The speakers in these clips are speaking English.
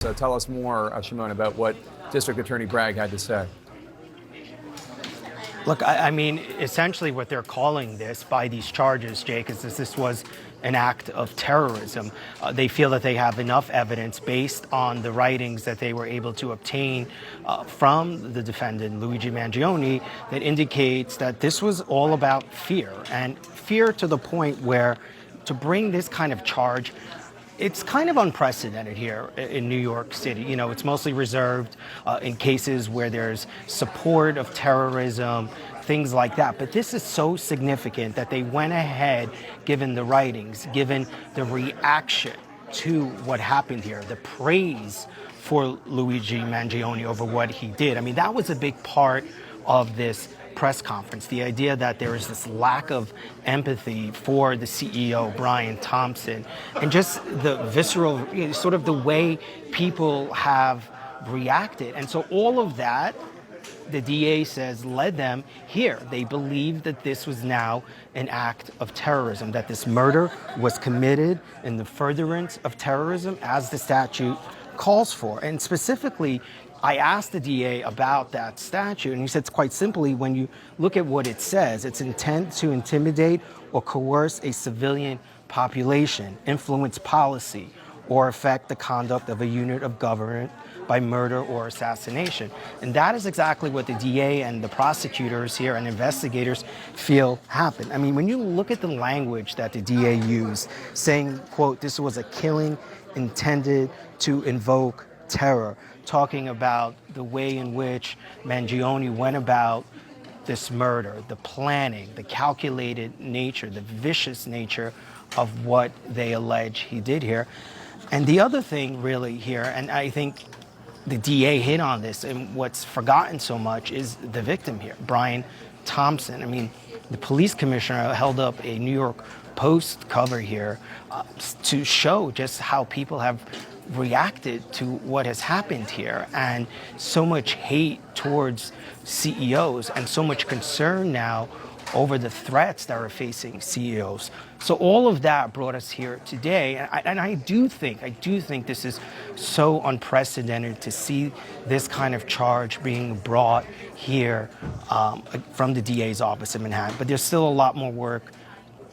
Tell us more, Shimon, about what District Attorney Bragg had to say. Look, I mean, essentially what they're calling this by these charges, Jake, is this was an act of terrorism. They feel that they have enough evidence based on the writings that they were able to obtain from the defendant, Luigi Mangione, that indicates that this was all about fear, and fear to the point where to bring this kind of charge, it's kind of unprecedented here in New York City. You know, it's mostly reserved in cases where there's support of terrorism, things like that. But this is so significant that they went ahead, given the writings, given the reaction to what happened here, the praise for Luigi Mangione over what he did. I mean, that was a big part of this press conference, the idea that there is this lack of empathy for the CEO, Brian Thompson, and just the visceral, sort of the way people have reacted. And so all of that, the DA says, led them here. They believe that this was now an act of terrorism, that this murder was committed in the furtherance of terrorism as the statute calls for. And specifically, I asked the DA about that statute, and he said, quite simply, when you look at what it says, it's intent to intimidate or coerce a civilian population, influence policy, or affect the conduct of a unit of government by murder or assassination. And that is exactly what the DA and the prosecutors here and investigators feel happened. I mean, when you look at the language that the DA used, saying, quote, this was a killing intended to invoke terror, talking about the way in which Mangione went about this murder, the planning, the calculated nature, the vicious nature of what they allege he did here. And the other thing really here, and I think the DA hit on this, and what's forgotten so much is the victim here, Brian Thompson. I mean, the police commissioner held up a New York Post cover here to show just how people have reacted to what has happened here, and so much hate towards CEOs and so much concern now over the threats that are facing CEOs. So all of that brought us here today, and I do think this is so unprecedented to see this kind of charge being brought here from the DA's office in Manhattan. But there's still a lot more work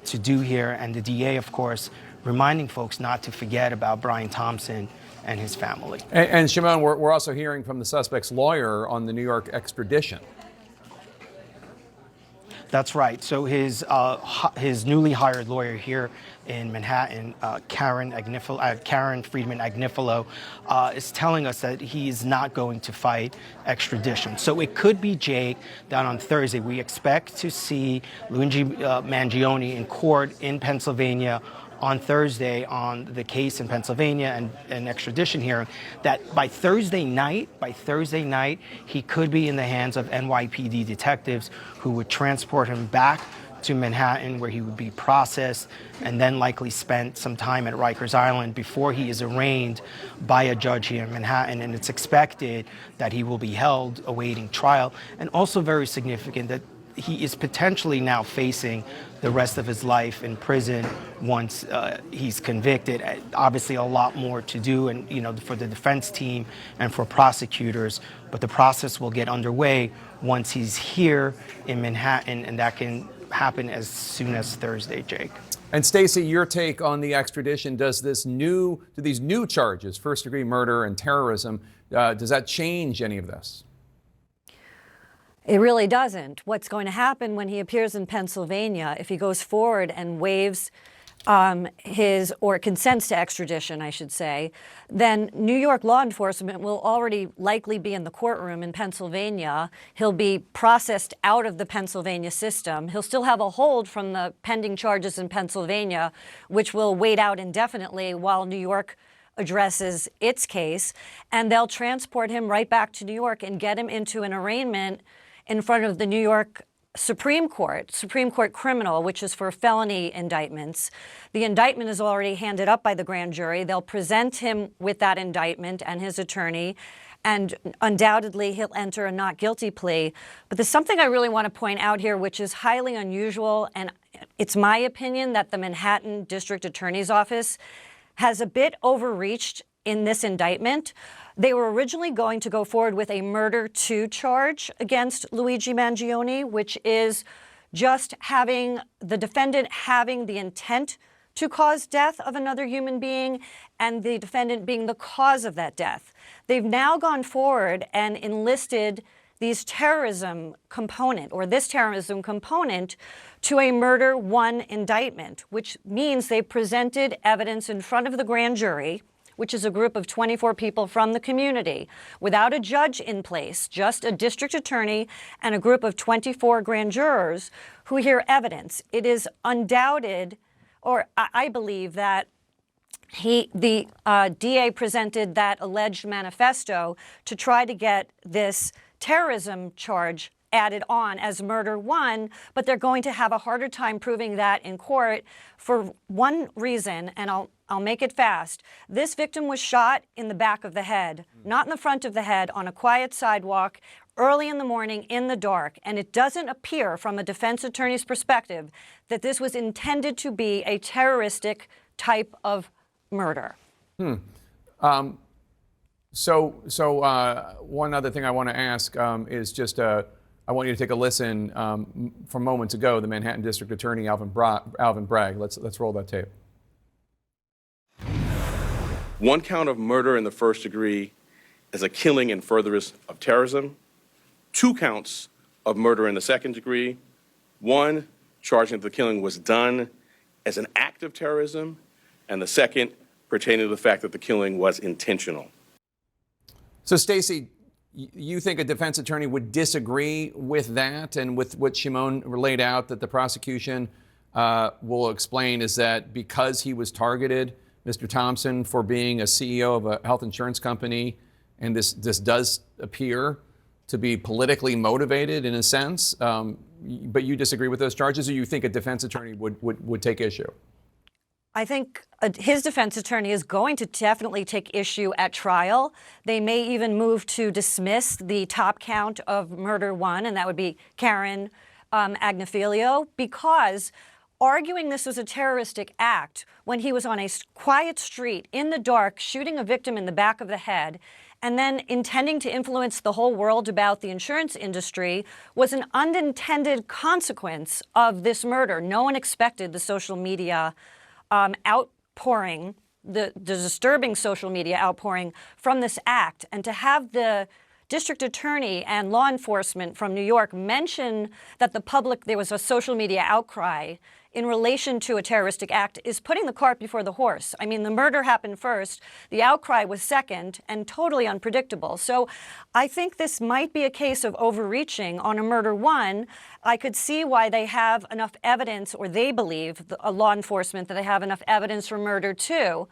to do here, and the DA, of course, reminding folks not to forget about Brian Thompson and his family. And Shimon, we're also hearing from the suspect's lawyer on the New York extradition. That's right. So his newly hired lawyer here in Manhattan, Karen Friedman Agnifilo, is telling us that he is not going to fight extradition. So it could be, Jake, that on Thursday we expect to see Luigi Mangione in court in Pennsylvania on Thursday on the case in Pennsylvania and extradition hearing, that by Thursday night, he could be in the hands of NYPD detectives who would transport him back to Manhattan, where he would be processed and then likely spent some time at Rikers Island before he is arraigned by a judge here in Manhattan. And it's expected that he will be held awaiting trial. And also very significant that he is potentially now facing the rest of his life in prison once he's convicted. Obviously, a lot more to do, and for the defense team and for prosecutors. But the process will get underway once he's here in Manhattan, and that can happen as soon as Thursday, Jake. And Stacey, your take on the extradition? Do these new charges, first-degree murder and terrorism, does that change any of this? It really doesn't. What's going to happen when he appears in Pennsylvania, if he goes forward and waives or consents to extradition, I should say, then New York law enforcement will already likely be in the courtroom in Pennsylvania. He'll be processed out of the Pennsylvania system. He'll still have a hold from the pending charges in Pennsylvania, which will wait out indefinitely while New York addresses its case. And they'll transport him right back to New York and get him into an arraignment in front of the New York Supreme Court criminal, which is for felony indictments. The indictment is already handed up by the grand jury. They'll present him with that indictment and his attorney, and undoubtedly he'll enter a not guilty plea. But there's something I really want to point out here, which is highly unusual, and it's my opinion that the Manhattan District Attorney's Office has a bit overreached in this indictment. They were originally going to go forward with a murder 2 charge against Luigi Mangione, which is just having the defendant having the intent to cause death of another human being and the defendant being the cause of that death. They've now gone forward and enlisted this terrorism component to a murder 1 indictment, which means they presented evidence in front of the grand jury, which is a group of 24 people from the community, without a judge in place, just a district attorney and a group of 24 grand jurors who hear evidence. It is undoubted, or I believe that the DA presented that alleged manifesto to try to get this terrorism charge added on as murder 1, but they're going to have a harder time proving that in court for one reason, and I'll make it fast. This victim was shot in the back of the head, not in the front of the head, on a quiet sidewalk early in the morning in the dark, and it doesn't appear from a defense attorney's perspective that this was intended to be a terroristic type of murder. So one other thing I want to ask is just I want you to take a listen from moments ago, the Manhattan District Attorney Alvin Bragg. Let's roll that tape. 1 count of murder in the first degree is a killing in furtherance of terrorism. 2 counts of murder in the second degree. 1 charging that the killing was done as an act of terrorism, and the second pertaining to the fact that the killing was intentional. So, Stacey, you think a defense attorney would disagree with that and with what Shimon laid out, that the prosecution will explain is that because he was targeted, Mr. Thompson, for being a CEO of a health insurance company, and this does appear to be politically motivated in a sense, but you disagree with those charges, or you think a defense attorney would take issue? I think his defense attorney is going to definitely take issue at trial. They may even move to dismiss the top count of murder 1, and that would be Karen Agnifilio, because arguing this was a terroristic act when he was on a quiet street in the dark shooting a victim in the back of the head and then intending to influence the whole world about the insurance industry was an unintended consequence of this murder. No one expected the social media outpouring, the disturbing social media outpouring from this act, and to have the district attorney and law enforcement from New York mention that there was a social media outcry in relation to a terroristic act is putting the cart before the horse. I mean, the murder happened first, the outcry was second, and totally unpredictable. So I think this might be a case of overreaching on a murder 1. I could see why they have enough evidence, or they believe, law enforcement, that they have enough evidence for murder 2.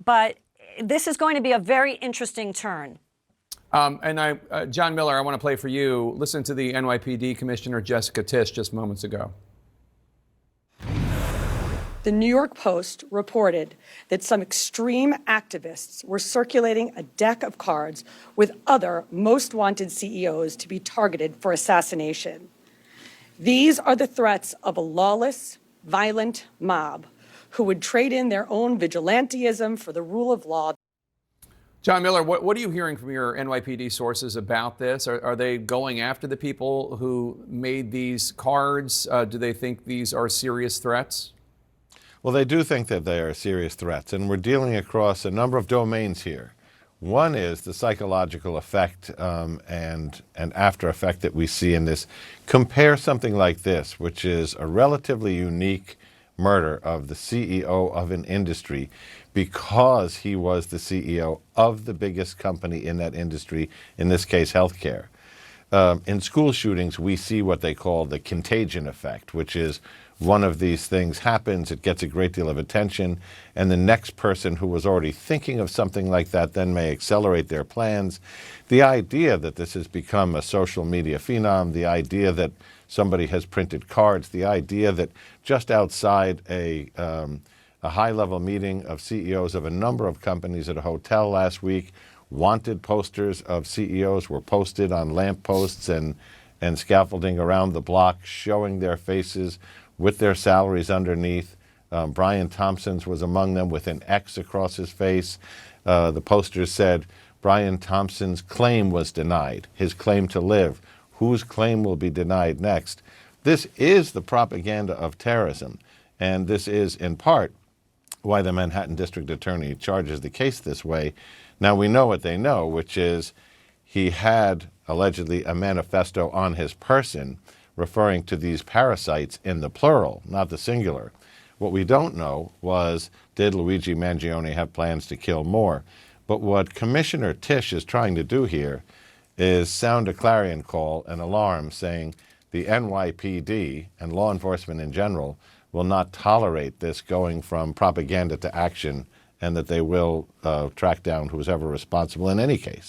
But this is going to be a very interesting turn. John Miller, I want to play for you. Listen to the NYPD Commissioner Jessica Tisch just moments ago. The New York Post reported that some extreme activists were circulating a deck of cards with other most wanted CEOs to be targeted for assassination. These are the threats of a lawless, violent mob who would trade in their own vigilantism for the rule of law. John Miller, what are you hearing from your NYPD sources about this? Are they going after the people who made these cards? Do they think these are serious threats? Well, they do think that they are serious threats, and we're dealing across a number of domains here. One is the psychological effect and after effect that we see in this. Compare something like this, which is a relatively unique murder of the CEO of an industry because he was the CEO of the biggest company in that industry, in this case, healthcare. In school shootings, we see what they call the contagion effect, which is one of these things happens, it gets a great deal of attention, and the next person who was already thinking of something like that then may accelerate their plans. The idea that this has become a social media phenom, the idea that somebody has printed cards, the idea that just outside a high-level meeting of CEOs of a number of companies at a hotel last week, wanted posters of CEOs were posted on lampposts and scaffolding around the block showing their faces with their salaries underneath. Brian Thompson's was among them with an X across his face. The posters said Brian Thompson's claim was denied, his claim to live. Whose claim will be denied next? This is the propaganda of terrorism, and this is in part why the Manhattan District Attorney charges the case this way. Now we know what they know, which is he had allegedly a manifesto on his person referring to these parasites in the plural, not the singular. What we don't know was, did Luigi Mangione have plans to kill more? But what Commissioner Tisch is trying to do here is sound a clarion call, an alarm, saying the NYPD and law enforcement in general will not tolerate this going from propaganda to action, and that they will track down who's ever responsible in any case.